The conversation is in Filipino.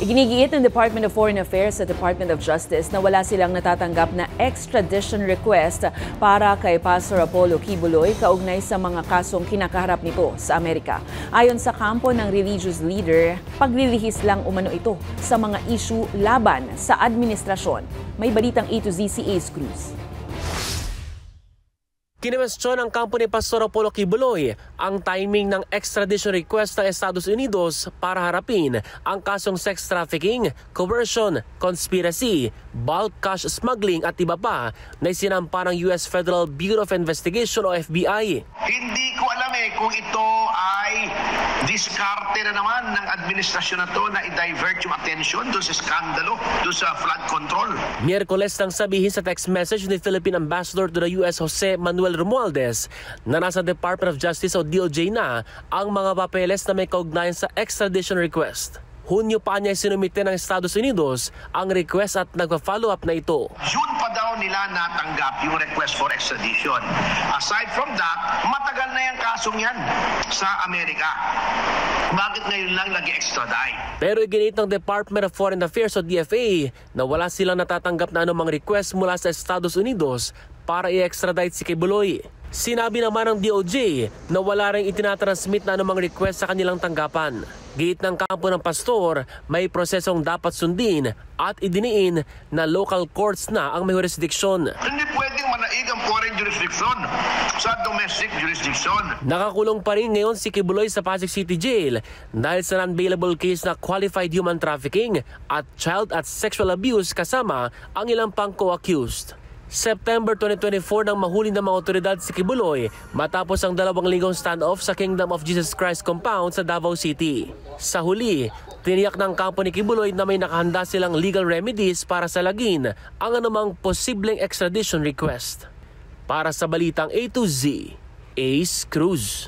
Iginigiit ng Department of Foreign Affairs sa Department of Justice na wala silang natatanggap na extradition request para kay Pastor Apollo Quiboloy kaugnay sa mga kasong kinakaharap nito sa Amerika. Ayon sa kampo ng religious leader, paglilihis lang umano ito sa mga issue laban sa administrasyon. May balitang A to Z si Ace Cruz. Kinwestiyon ng kampo ni Pastor Apollo Quiboloy ang timing ng extradition request ng Estados Unidos para harapin ang kasong sex trafficking, coercion, conspiracy, bulk cash smuggling at iba pa na isinampa ng US Federal Bureau of Investigation o FBI. Hindi ko alam kung ito ay diskarte na naman ng administrasyon na to na i-divert yung attention doon sa skandalo, doon sa flood control. Miyerkules nang sabihin sa text message ni Philippine Ambassador to the US Jose Manuel Romualdez na nasa Department of Justice o DOJ na ang mga papeles na may kaugnayan sa extradition request. Hunyo pa niya sinumite ng Estados Unidos ang request at nagpa-follow up na ito. June pa daw nila natanggap yung request for extradition. Aside from that, matagal na yung kasong yan sa Amerika. Bakit ngayon lang nag-extradite? Pero iginit ng Department of Foreign Affairs o DFA na wala silang natatanggap na anumang request mula sa Estados Unidos para i-extradite si Quiboloy. Sinabi naman ng DOJ na wala ring itinatransmit na anumang request sa kanilang tanggapan. Giit ng kampo ng pastor, may prosesong dapat sundin at idiniin na local courts na ang may jurisdiksyon. Hindi pwedeng manaig ang foreign jurisdiction sa domestic jurisdiction. Nakakulong pa rin ngayon si Quiboloy sa Pasig City Jail dahil sa non-bailable case na qualified human trafficking at child at sexual abuse kasama ang ilang pang co-accused. September 2024 nang mahuli ng mga otoridad si Quiboloy matapos ang 2 linggong standoff sa Kingdom of Jesus Christ compound sa Davao City. Sa huli, tiniyak ng kampo ni Quiboloy na may nakahanda silang legal remedies para salagin ang anumang posibleng extradition request. Para sa Balitang A to Z, Ace Cruz.